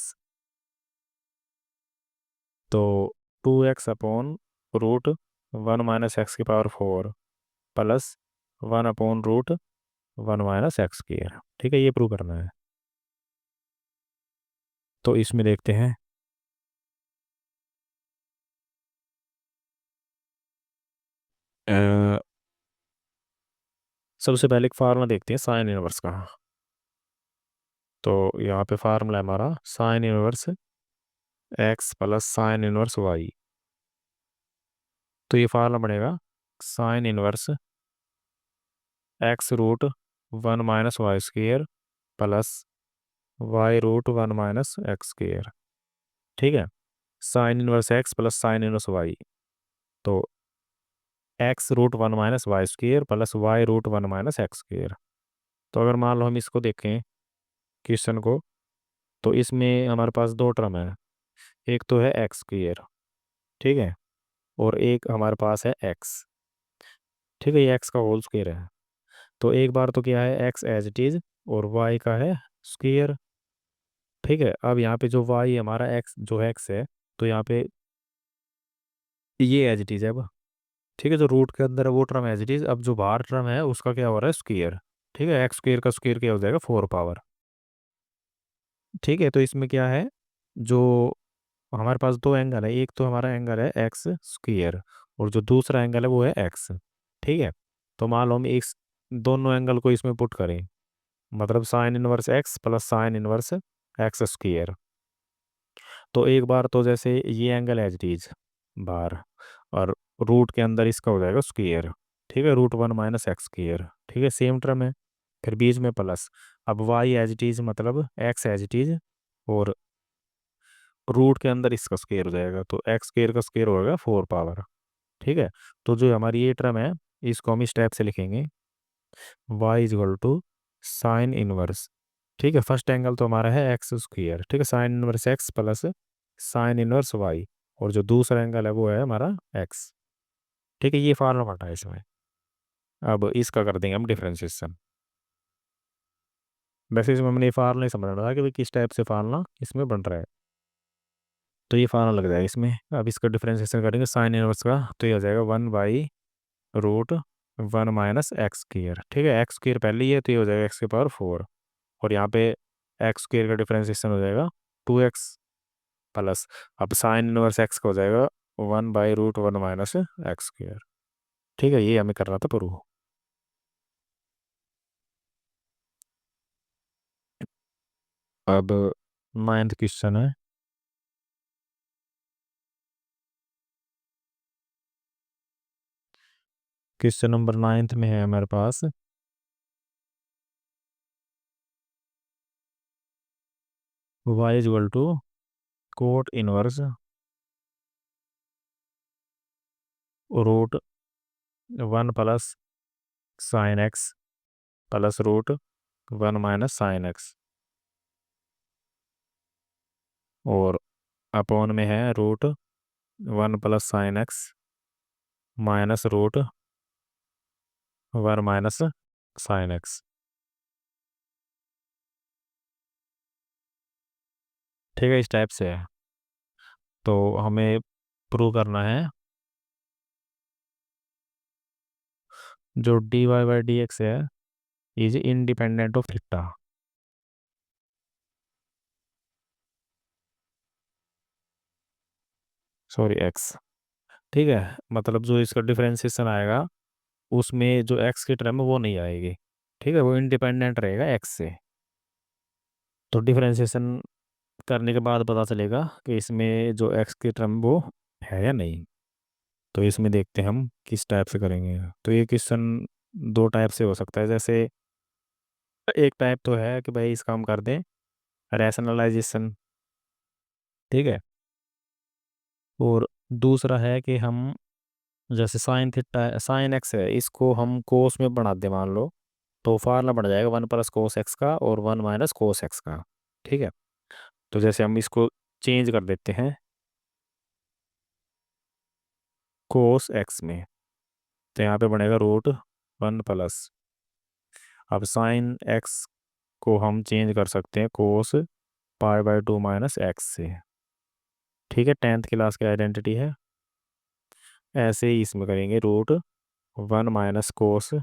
तो two X upon root one minus X की power four plus one upon root one minus X square, ठीक है, ये प्रूव करना है। तो इसमें देखते हैं, अ, सबसे पहले एक फार्मूला देखते हैं साइन इनवर्स का। तो यहाँ पे फार्मूला है हमारा sine inverse X plus sine inverse Y. तो ये फार्मूला बनेगा sine inverse X root one minus Y square plus Y root one minus X square. ठीक है, sine inverse X plus sine inverse Y, तो X root one minus Y square plus Y root one minus X square. तो अगर मान लो हम इसको देखें question को, तो इसमें हमारे पास दो टर्म है, एक तो है एक्स स्क्वेयर, ठीक है, और एक हमारे पास है एक्स। ठीक है, ये एक्स का होल स्क्वेयर है। तो एक बार तो क्या है एक्स एज इट इज, और वाई का है स्क्वेयर। ठीक है, अब यहाँ पे जो वाई हमारा एक्स जो एक्स है, तो यहाँ पे ये एज इट इज है अब। ठीक है, जो रूट के अंदर है वो टर्म एज इट इज, अब जो बाहर टर्म है उसका क्या हो रहा है स्क्वेयर। ठीक है, एक्स स्क्वेयर का स्क्वेयर क्या हो जाएगा, फोर पावर। ठीक है, तो इसमें क्या है, जो हमारे पास दो एंगल है, एक तो हमारा एंगल है एक्स स्क्वेयर, और जो दूसरा एंगल है वो है एक्स। ठीक है, तो मान लो हम एक दोनों एंगल को इसमें पुट करें, मतलब sign inverse X plus sine inverse x square. तो एक बार तो जैसे ये एंगल एज इट इज बाहर, और रूट के अंदर इसका हो जाएगा स्क्वेयर। ठीक है, root one minus X square, ठीक है, सेम टर्म है। फिर बीच में प्लस, अब वाई एज इट इज मतलब एक्स एज इट इज, और रूट के अंदर इसका स्क्वेयर हो जाएगा, तो एक्स स्क्वेयर का स्क्वेयर होगा फोर पावर। ठीक है, तो जो हमारी ये टर्म है इसको हम इस टाइप से लिखेंगे, Y is equal to sine inverse. ठीक है, फर्स्ट एंगल तो हमारा है एक्स स्क्वेयर, ठीक है, sine inverse X plus sine inverse Y, और जो दूसरा एंगल है वो है हमारा एक्स। ठीक है, ये फार्मूला पता है इसमें। अब इसका कर देंगे हम डिफरेंशिएशन। वैसे इसमें हमने ये फार्मूला नहीं समझ रहा था कि भाई किस टाइप से फार्मूला इसमें बन रहा है, तो ये फार्मूला लग जाएगा इसमें। अब इसका डिफरेंशिएशन करेंगे साइन इनवर्स का, तो ये हो जाएगा one by root one minus X square. ठीक है, एक्स स्क्वेयर पहले ही है तो ये हो जाएगा एक्स के पावर फोर, और यहाँ पे एक्स स्क्वेयर का डिफरेंशिएशन हो जाएगा टू एक्स प्लस, अब साइन इनवर्स एक्स का हो जाएगा one by root one minus X square. ठीक है, ये हमें करना था प्रूव। अब नाइन्थ क्वेश्चन है। क्वेश्चन नंबर नाइन्थ में है हमारे पास y is equal to cot inverse root 1 + sin x plus root 1 - sin x, और अपॉन में है root 1 + sin x minus root 1 - sin x। ठीक है, इस टाइप से है। तो हमें प्रूव करना है जो dy/dx है is independent of theta. Sorry, x. ठीक है, मतलब जो इसका डिफरेंशिएशन आएगा उसमें जो एक्स की टर्म है वो नहीं आएगी। ठीक है, वो इंडिपेंडेंट रहेगा एक्स से। तो डिफरेंशिएशन करने के बाद पता चलेगा कि इसमें जो एक्स की टर्म वो है या नहीं। तो इसमें देखते हैं हम किस टाइप से करेंगे। तो ये क्वेश्चन दो टाइप से हो सकता है। जैसे एक टाइप तो है कि भाई इसका हम कर दें रैशनलाइजेशन। ठीक है, और दूसरा है कि हम जैसे साइन थीटा साइन एक्स है इसको हम कोस में बना दें मान लो, तो फार्मूला बन जाएगा 1 + cos x का और 1 - cos x का। ठीक है, तो जैसे हम इसको चेंज कर देते हैं कोस एक्स में, तो यहाँ पे बनेगा रूट 1 प्लस। अब साइन एक्स को हम चेंज कर सकते हैं cos π/2 - x से। ठीक है, 10th क्लास की आइडेंटिटी है। ऐसे ही इसमें करेंगे रूट 1 - cos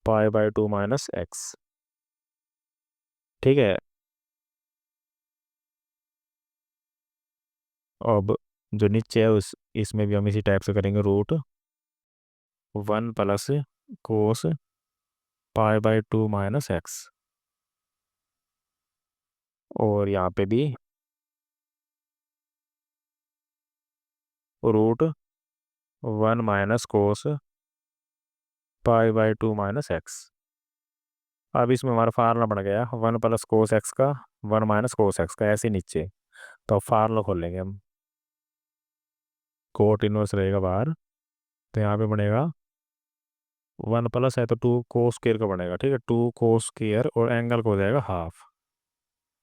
π/2 - x। ठीक है, अब जो नीचे है उस इसमें भी हम इसी टाइप से करेंगे रूट 1 + cos π/2 - x। और यहाँ पे भी रूट 1 - cos π/2 - x। अब इसमें हमारा फार्मूला बन गया 1 + cos x का 1 - cos x का, ऐसे नीचे। तो अब फार्मूला खोलेंगे हम, कोट इनवर्स रहेगा बाहर। तो यहाँ पे बनेगा 1 प्लस है तो 2 cos² का बनेगा। ठीक है, 2 cos² और एंगल को हो जाएगा हाफ।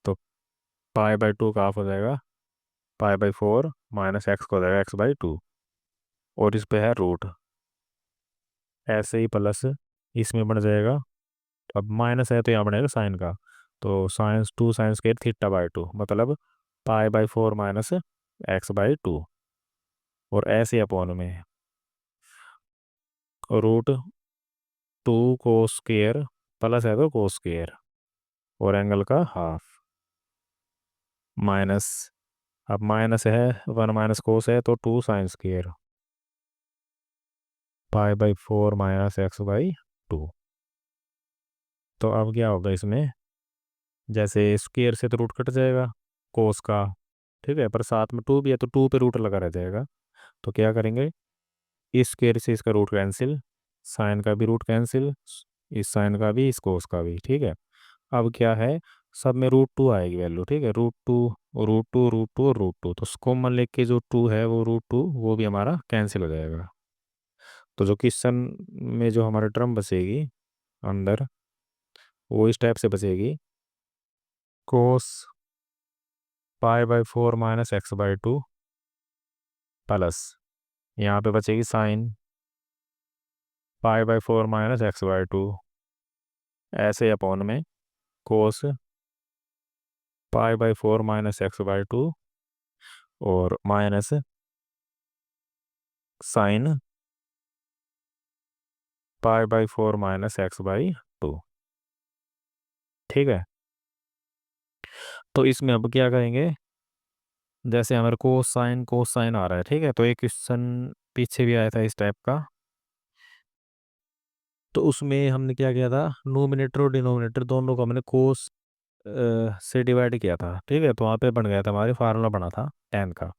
तो π/2 का हाफ हो जाएगा π/4 -x को हो जाएगा x/2। और इस पे है रूट, ऐसे ही प्लस इसमें बन जाएगा। अब माइनस है तो यहाँ बनेगा साइन का, तो साइन 2 sin² θ/2 मतलब π/4 -x/2। और ऐसे अपॉन में रूट 2 cos² प्लस है तो cos² और एंगल का हाफ माइनस। अब माइनस है 1 - cos है तो 2 sin² π/4 -x/2। तो अब क्या होगा इसमें, जैसे स्क्वेयर से तो रूट कट जाएगा कोस का। ठीक है, पर साथ में 2 भी है तो 2 पे रूट लगा रह जाएगा। तो क्या करेंगे, इस स्क्वेयर से इसका रूट कैंसिल, साइन का भी रूट कैंसिल, इस साइन का भी इस कोस का भी। ठीक है, अब क्या है, सब में रूट 2 आएगी वैल्यू। ठीक है, रूट 2 रूट 2 रूट 2 और रूट 2, तो कॉमन लेके जो 2 है वो रूट 2 वो भी हमारा कैंसिल हो जाएगा। तो जो क्वेश्चन में जो हमारी टर्म बचेगी अंदर वो इस टाइप से बचेगी, कोस π/4 -x/2 प्लस यहाँ पे बचेगी साइन π/4 -x/2, ऐसे अपॉन में कोस π/4 -x/2 और माइनस साइन π/4 -x/2। ठीक है, तो इसमें अब क्या करेंगे, जैसे हमारे कोस साइन आ रहा है। ठीक है, तो एक क्वेश्चन पीछे भी आया था इस टाइप का, तो उसमें हमने क्या किया था, नोमिनेटर और डिनोमिनेटर दोनों को हमने कोस से डिवाइड किया था। ठीक है, तो वहाँ पे बन गया था, हमारे फार्मूला बना था tan का।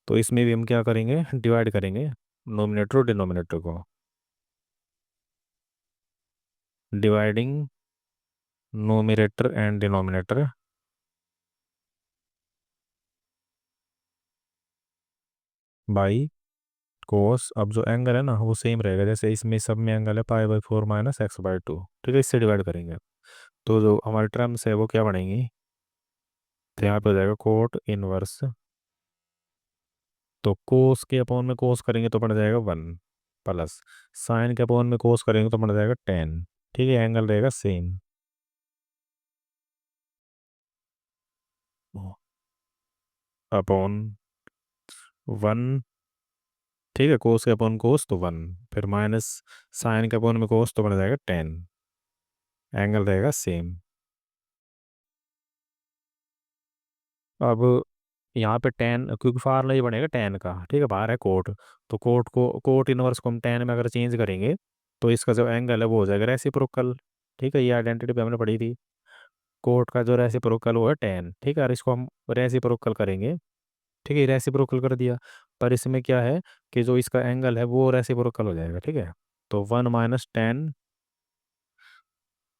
तो इसमें भी हम क्या करेंगे, डिवाइड करेंगे नोमिनेटर और डिनोमिनेटर को। Dividing nominator and denominator by कोस, अब जो एंगल है ना वो सेम रहेगा, जैसे इसमें सब में एंगल है π/4 - x/2, ठीक है, इससे डिवाइड करेंगे। तो जो हमारी टर्म्स है वो क्या बनेंगी, तो यहाँ पे हो जाएगा कोट इनवर्स, तो कोस के अपॉन में कोस करेंगे तो पड़ जाएगा 1, प्लस साइन के अपॉन में कोस करेंगे तो पड़ जाएगा 10, ठीक है, एंगल रहेगा सेम अपॉन 1, ठीक है, कोस के अपॉन कोस तो 1, फिर माइनस साइन के अपॉन में कोस तो पड़ जाएगा 10, एंगल रहेगा सेम। अब यहाँ पे 10, क्योंकि फार्मूला ही बनेगा 10 का, ठीक है, बाहर है कोट, तो कोट इनवर्स को हम 10 में अगर चेंज करेंगे तो इसका जो एंगल है वो हो जाएगा रेसिप्रोकल, ठीक है, ये आइडेंटिटी पे हमने पढ़ी थी, कोट का जो रेसिप्रोकल वो है 10, ठीक है, और इसको हम रेसिप्रोकल करेंगे, ठीक है, रेसिप्रोकल कर दिया, पर इसमें क्या है कि जो इसका एंगल है वो रेसिप्रोकल हो जाएगा, ठीक है, तो 1 - 10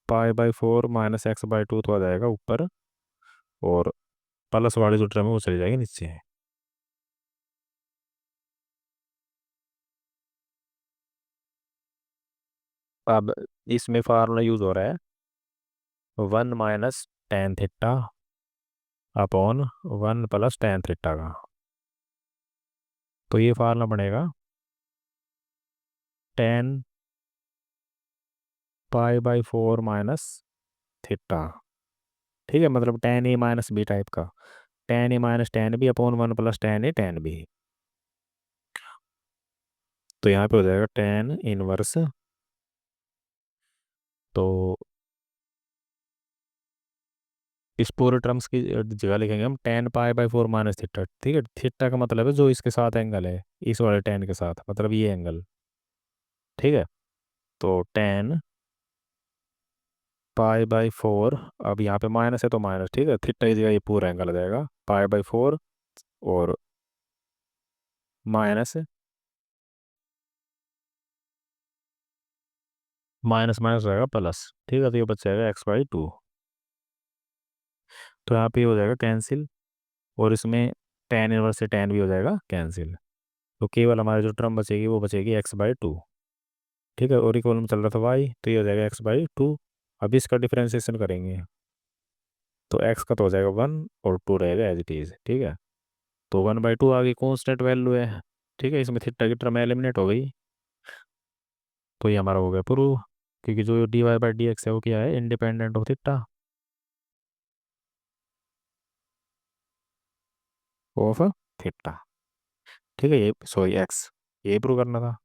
π/4 - x/2 तो आ जाएगा ऊपर, और प्लस वाली जो टर्म है वो चली जाएगी नीचे। अब इसमें फार्मूला यूज हो रहा है 1 - tan θ अपॉन 1 + tan θ का, तो ये फार्मूला बनेगा tan π/4 - ठीक है, मतलब tan A - B टाइप का, tan A - tan B upon 1 + tan A tan B, तो यहाँ पे हो जाएगा tan इनवर्स, तो इस पूरे टर्म्स की जगह लिखेंगे हम tan π/4 - ठीक है, थीटा का मतलब है जो इसके साथ एंगल है, इस वाले tan के साथ, मतलब ये एंगल, ठीक है, तो tan π/4, अब यहाँ पे माइनस है तो माइनस, ठीक है, थीटा की जगह ये पूरा एंगल आ जाएगा π/4, और माइनस माइनस माइनस रहेगा प्लस, ठीक है, तो ये बच जाएगा x/2, तो यहाँ पे ये हो जाएगा कैंसिल, और इसमें tan इनवर्स से tan भी हो जाएगा कैंसिल, तो केवल हमारी जो टर्म बचेगी वो बचेगी x/2, ठीक है, और इक्वल में चल रहा था y, तो ये हो जाएगा x/2, अब इसका डिफरेंशिएशन करेंगे तो x का तो हो जाएगा 1 और 2 रहेगा एज इट इज़, ठीक है, तो 1/2 आगे कॉन्स्टेंट वैल्यू है, ठीक है, इसमें थीटा की टर्म एलिमिनेट हो गई, तो ये हमारा हो गया प्रूव, क्योंकि जो dy/dx है वो क्या है, independent of theta of theta, ठीक है, ये सॉरी एक्स, ये प्रूव करना था,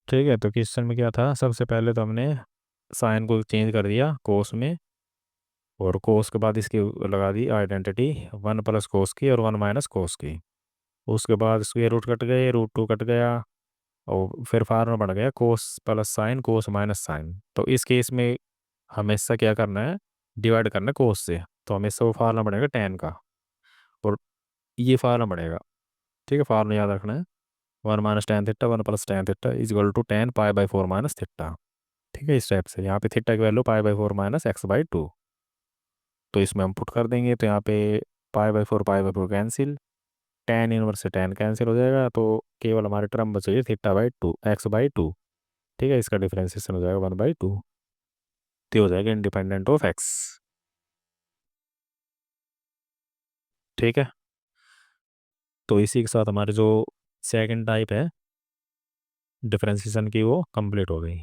ठीक है, तो क्वेश्चन में क्या था, सबसे पहले तो हमने साइन को चेंज कर दिया कोस में, और कोस के बाद इसकी लगा दी आइडेंटिटी 1 + कोस की और 1 - कोस की, उसके बाद स्क्वायर रूट कट गए, √2 कट गया, और फिर फार्मूला बन गया cos plus sine, cos minus sine, तो इस केस में हमेशा क्या करना है, डिवाइड करना है कोस से, तो हमेशा वो फार्मूला बनेगा tan का, और ये फार्मूला बनेगा, ठीक है, फार्मूला याद रखना है, 1 - tan θ 1 + tan θ = tan π/4 - ठीक है, इस टाइप से, यहाँ पे थीटा की वैल्यू π/4 - x/2, तो इसमें हम पुट कर देंगे, तो यहाँ पे π/4 कैंसिल, tan इनवर्स से tan कैंसिल हो जाएगा, तो केवल हमारे टर्म बचेगी θ/2 x/2, ठीक है, इसका डिफरेंशिएशन हो जाएगा 1/2, तो हो जाएगा इंडिपेंडेंट ऑफ x, ठीक है, तो इसी के साथ हमारे जो सेकंड टाइप है डिफरेंशिएशन की वो कंप्लीट हो गई।